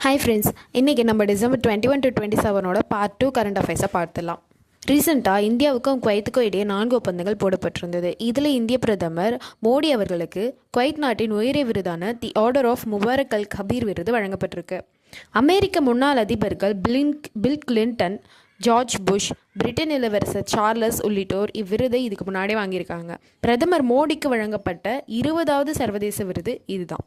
Hi friends, இன்றைக்கி நம்ம December 21 to 27 part 2 current அஃபேர்ஸை பார்த்துலாம். ரீசெண்டாக இந்தியாவுக்கும் குவைத்துக்கும் இடையே 4 ஒப்பந்தங்கள் போடப்பட்டிருந்தது. இதில் இந்திய பிரதமர் மோடி அவர்களுக்கு குவைத் நாட்டின் உயரிய விருதான தி ஆர்டர் ஆஃப் முபாரக் அல் கபீர் விருது வழங்கப்பட்டிருக்கு. அமெரிக்க முன்னாள் அதிபர்கள் bill Clinton, George Bush, Britain இளவரசர் சார்லஸ் உள்ளிட்டோர் இவ்விருதை இதுக்கு முன்னாடி வாங்கியிருக்காங்க. பிரதமர் மோடிக்கு வழங்கப்பட்ட 20வது சர்வதேச விருது இதுதான்.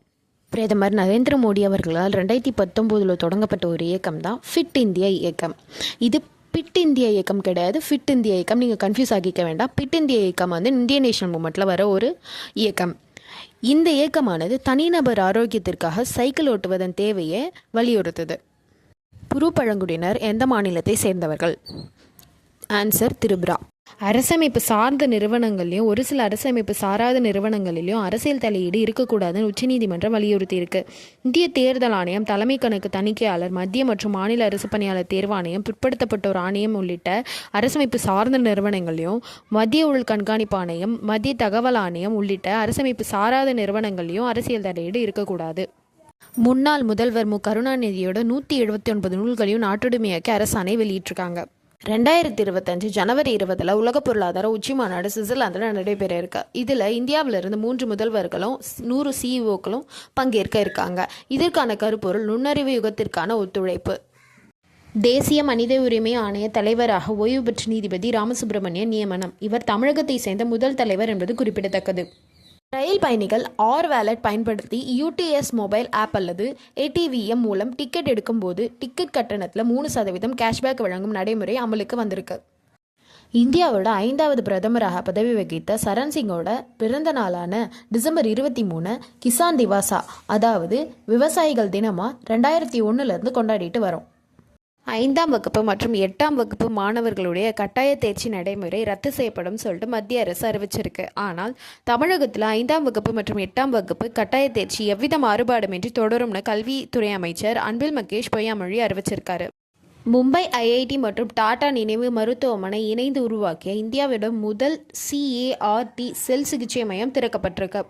பிரதமர் நரேந்திர மோடி அவர்களால் 2019 தொடங்கப்பட்ட ஒரு இயக்கம் தான் ஃபிட் இந்தியா இயக்கம். இது பிட் இந்தியா இயக்கம் கிடையாது, ஃபிட் இந்தியா இயக்கம். நீங்கள் கன்ஃபியூஸ் ஆகிக்க வேண்டாம். பிட் இந்தியா இயக்கம் இந்தியன் நேஷனல் மூமெண்ட்டில் வர ஒரு இயக்கம். இந்த இயக்கமானது தனிநபர் ஆரோக்கியத்திற்காக சைக்கிள் ஓட்டுவதன் தேவையை வலியுறுத்துது. புரு பழங்குடியினர் எந்த மாநிலத்தை சேர்ந்தவர்கள்? ஆன்சர் திரிபுரா. அரசமைப்பு சார்ந்த நிறுவனங்கள்லையும் ஒரு சில அரசமைப்பு சாராத நிறுவனங்களிலும் அரசியல் தலையீடு இருக்கக்கூடாதுன்னு உச்சநீதிமன்றம் வலியுறுத்தி இருக்கு. இந்திய தேர்தல் ஆணையம், தலைமை கணக்கு தணிக்கையாளர், மத்திய மற்றும் மாநில அரசு பணியாளர் தேர்வாணையம், பிற்படுத்தப்பட்டோர் ஆணையம் உள்ளிட்ட அரசமைப்பு சார்ந்த நிறுவனங்களையும், மத்திய ஊழல் கண்காணிப்பு ஆணையம், மத்திய தகவல் ஆணையம் உள்ளிட்ட அரசமைப்பு சாராத நிறுவனங்களையும் அரசியல் தலையீடு இருக்கக்கூடாது. முன்னாள் முதல்வர் மு கருணாநிதியோட 179 நூல்களையும் நாட்டுடைமையாக்கி அரசாணை வெளியிட்டிருக்காங்க. 2025 ஜனவரி 20 உலக பொருளாதார உச்சி மாநாடு சுவிட்சர்லாந்தில் நடைபெற இருக்கு. இதில் இந்தியாவிலிருந்து 3 முதல்வர்களும் 100 சிஇஓக்களும் பங்கேற்க இருக்காங்க. இதற்கான கருப்பொருள் நுண்ணறிவு யுகத்திற்கான ஒத்துழைப்பு. தேசிய மனித உரிமை ஆணைய தலைவராக ஓய்வு பெற்ற நீதிபதி ராமசுப்ரமணியன் நியமனம். இவர் தமிழகத்தை சேர்ந்த முதல் தலைவர் என்பது குறிப்பிடத்தக்கது. ரயில் பயணிகள் வாலெட் பயன்படுத்தி யூடிஎஸ் மொபைல் ஆப் அல்லது ஏடிவிஎம் மூலம் டிக்கெட் எடுக்கும்போது டிக்கெட் கட்டணத்தில் 3% கேஷ்பேக் வழங்கும் நடைமுறை அமலுக்கு வந்திருக்கு. இந்தியாவோட 5வது பிரதமராக பதவி வகித்த சரண் சிங்கோட பிறந்த நாளான டிசம்பர் 23 கிசான் திவாசா, அதாவது விவசாயிகள் தினமாக 2001 கொண்டாடிட்டு வரோம். 5ஆம் வகுப்பு மற்றும் 8ஆம் வகுப்பு மாணவர்களுடைய கட்டாய தேர்ச்சி நடைமுறை ரத்து செய்யப்படும் சொல்லிட்டு மத்திய அரசு அறிவிச்சிருக்கு. ஆனால் தமிழகத்தில் 5ஆம் வகுப்பு மற்றும் 8ஆம் வகுப்பு கட்டாய தேர்ச்சி எவ்வித மாறுபாடுமின்றி தொடரும்னு கல்வித்துறை அமைச்சர் அன்பில் மகேஷ் பொய்யாமொழி அறிவிச்சிருக்காரு. மும்பை ஐஐடி மற்றும் டாடா நினைவு மருத்துவமனை இணைந்து உருவாக்கிய இந்தியாவோட முதல் CAR-T செல் சிகிச்சை மையம் திறக்கப்பட்டிருக்கு.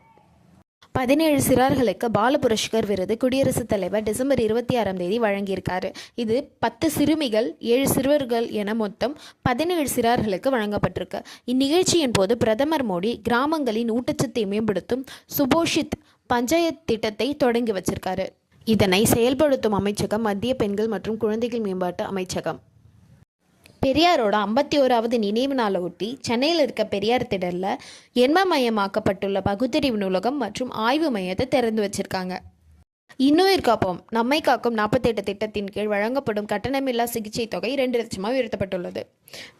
17 சிறார்களுக்கு பால புரஸ்கர் விருது குடியரசுத் தலைவர் டிசம்பர் 26 வழங்கியிருக்காரு. இது 10 சிறுமிகள், 7 சிறுவர்கள் என மொத்தம் 17 சிறார்களுக்கு வழங்கப்பட்டிருக்கு. இந்நிகழ்ச்சியின் போது பிரதமர் மோடி கிராமங்களின் ஊட்டச்சத்தை மேம்படுத்தும் சுபோஷித் பஞ்சாயத் திட்டத்தை தொடங்கி வச்சிருக்காரு. இதனை செயல்படுத்தும் அமைச்சகம் மத்திய பெண்கள் மற்றும் குழந்தைகள் மேம்பாட்டு அமைச்சகம். பெரியாரோட 51வது நினைவு நாளை ஒட்டி சென்னையில் இருக்க பெரியார் திடலில் எண்மமயமாக்கப்பட்டுள்ள பகுத்தறிவு நூலகம் மற்றும் ஆய்வு மையத்தை திறந்து வச்சிருக்காங்க. இன்னுயிர் காப்போம் நம்மை காக்கும் 48 திட்டத்தின் கீழ் வழங்கப்படும் கட்டணமில்லா சிகிச்சை தொகை 2 லட்சமாக உயர்த்தப்பட்டுள்ளது.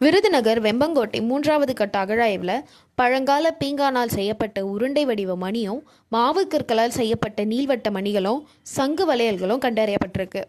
விருதுநகர் வெம்பங்கோட்டை 3வது கட்ட அகழாய்வில் பழங்கால பீங்கானால் செய்யப்பட்ட உருண்டை வடிவ மணியும், மாவு கற்களால் செய்யப்பட்ட நீள்வட்ட மணிகளும், சங்கு வளையல்களும் கண்டறியப்பட்டிருக்கு.